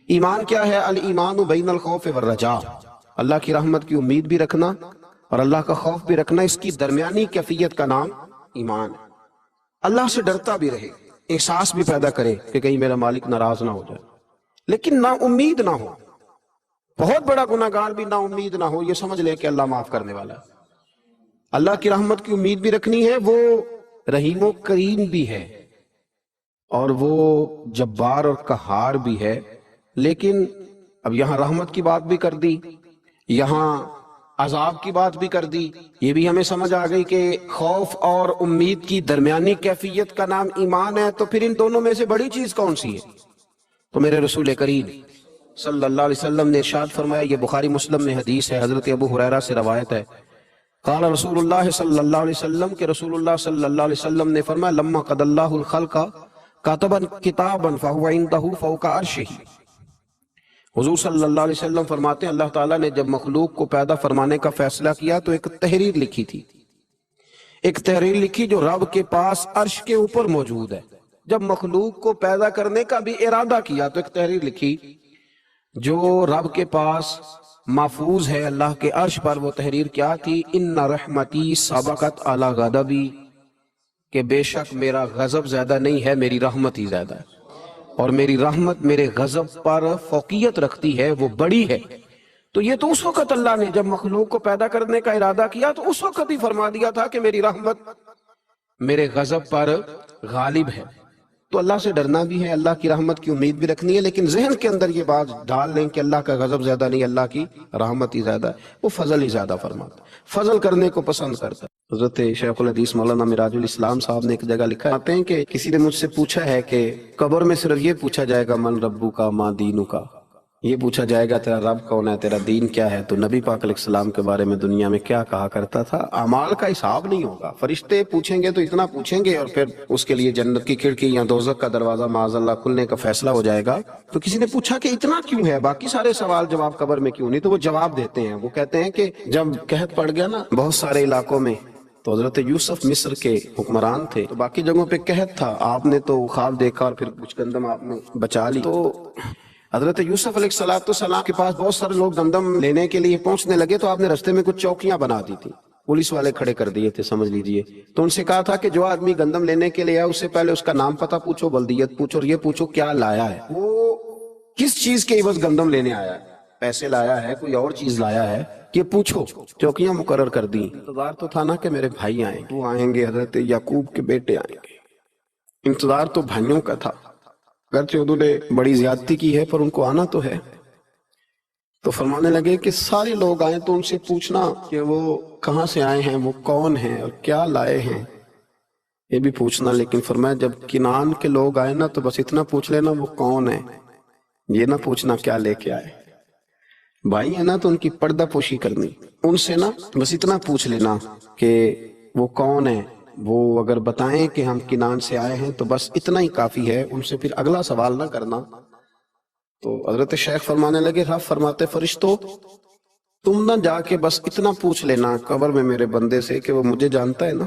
ایمان کیا ہے؟ الایمان بین الخوف والرجاء، اللہ کی رحمت کی امید بھی رکھنا اور اللہ کا خوف بھی رکھنا، اس کی درمیانی کیفیت کا نام ایمان ہے۔ اللہ سے ڈرتا بھی رہے، احساس بھی پیدا کرے کہ کہیں میرا مالک ناراض نہ ہو جائے، لیکن نا امید نہ ہو۔ بہت بڑا گناہگار بھی نا امید نہ ہو، یہ سمجھ لے کہ اللہ معاف کرنے والا ہے۔ اللہ کی رحمت کی امید بھی رکھنی ہے، وہ رحیم و کریم بھی ہے اور وہ جبار اور قہار بھی ہے، لیکن اب یہاں رحمت کی بات بھی کر دی، یہاں عذاب کی بات بھی کر دی۔ یہ بھی ہمیں سمجھ آ گئی کہ خوف اور امید کی درمیانی کیفیت کا نام ایمان ہے، تو پھر ان دونوں میں سے بڑی چیز کون سی ہے؟ تو میرے رسول کریم صلی اللہ علیہ وسلم نے ارشاد فرمایا، یہ بخاری مسلم میں حدیث ہے، حضرت ابو ہریرہ سے روایت ہے، قال رسول اللہ صلی اللہ علیہ وسلم کہ رسول اللہ صلی اللہ علیہ وسلم نے فرمایا، لما قضى اللہ الخلق کاتبا کتابا فهو عنده فوق عرشه۔ حضور صلی اللہ علیہ وسلم فرماتے ہیں اللہ تعالیٰ نے جب مخلوق کو پیدا فرمانے کا فیصلہ کیا تو ایک تحریر لکھی تھی، ایک تحریر لکھی جو رب کے پاس عرش کے اوپر موجود ہے۔ جب مخلوق کو پیدا کرنے کا بھی ارادہ کیا تو ایک تحریر لکھی جو رب کے پاس محفوظ ہے اللہ کے عرش پر۔ وہ تحریر کیا تھی؟ ان رحمتی سبقت علی غضبی، کہ بے شک میرا غضب زیادہ نہیں ہے، میری رحمت ہی زیادہ ہے، اور میری رحمت میرے غضب پر فوقیت رکھتی ہے، وہ بڑی ہے۔ تو یہ تو اس وقت اللہ نے جب مخلوق کو پیدا کرنے کا ارادہ کیا تو اس وقت ہی فرما دیا تھا کہ میری رحمت میرے غضب پر غالب ہے۔ تو اللہ سے ڈرنا بھی ہے، اللہ کی رحمت کی امید بھی رکھنی ہے، لیکن ذہن کے اندر یہ بات ڈال لیں کہ اللہ کا غضب زیادہ نہیں، اللہ کی رحمت ہی زیادہ ہے، وہ فضل ہی زیادہ فرماتا ہے، فضل کرنے کو پسند کرتا ہے۔ حضرت شیخ الحدیث مولانا مراج الاسلام صاحب نے ایک جگہ لکھا ہے کہ کسی نے مجھ سے پوچھا ہے کہ قبر میں صرف یہ پوچھا جائے گا من ربو کا ما دینو کا، یہ پوچھا جائے گا تیرا رب کون ہے، تیرا دین کیا ہے، تو نبی پاک علیہ السلام کے بارے میں دنیا میں کیا کہا کرتا تھا؟ اعمال کا حساب نہیں ہوگا، فرشتے پوچھیں گے تو اتنا پوچھیں گے اور پھر اس کے لیے جنت کی کھڑکی یا دوزخ کا دروازہ معاذ اللہ کھلنے کا فیصلہ ہو جائے گا۔ تو کسی نے پوچھا کہ اتنا کیوں ہے، باقی سارے سوال جواب قبر میں کیوں نہیں؟ تو وہ جواب دیتے ہیں، وہ کہتے ہیں کہ جب قحط پڑ گیا نا بہت سارے علاقوں میں، تو حضرت یوسف مصر کے حکمران تھے، تو باقی جگہوں پہ قحط تھا، آپ نے تو خواب دیکھا اور پھر کچھ گندم آپ نے بچا لی، تو حضرت یوسف علیہ السلام کے پاس بہت سارے لوگ گندم لینے کے لیے پہنچنے لگے، تو آپ نے رستے میں کچھ چوکیاں بنا دی تھی، پولیس والے کھڑے کر دیے تھے سمجھ لیجئے، تو ان سے کہا تھا کہ جو آدمی گندم لینے کے لیے آیا اس سے پہلے اس کا نام پتہ پوچھو، بلدیت پوچھو، اور یہ پوچھو کیا لایا ہے، وہ کس چیز کے عوض گندم لینے آیا ہے، پیسے لایا ہے، کوئی اور چیز لایا ہے، یہ پوچھو۔ چوکیاں مقرر کر دی، انتظار تو تھا نا کہ میرے بھائی آئیں، وہ آئیں گے، حضرت یعقوب کے بیٹے آئیں گے، انتظار تو بھائیوں کا تھا، اگرچہ انہوں نے بڑی زیادتی کی ہے پر ان کو آنا تو ہے۔ تو فرمانے لگے کہ سارے لوگ آئیں تو ان سے پوچھنا کہ وہ کہاں سے آئے ہیں، وہ کون ہیں اور کیا لائے ہیں، یہ بھی پوچھنا، لیکن فرمایا جب کنعان کے لوگ آئے نا تو بس اتنا پوچھ لینا وہ کون ہے، یہ نہ پوچھنا کیا لے کے آئے۔ بھائی ہے نا تو ان کی پردہ پوشی کرنی، ان سے نا بس اتنا پوچھ لینا کہ وہ کون ہے، وہ اگر بتائیں کہ ہم کنعان سے آئے ہیں تو بس اتنا ہی کافی ہے، ان سے پھر اگلا سوال نہ کرنا۔ تو حضرت شیخ فرمانے لگے، رب فرماتے فرشتو تم نہ جا کے بس اتنا پوچھ لینا قبر میں میرے بندے سے کہ وہ مجھے جانتا ہے نا،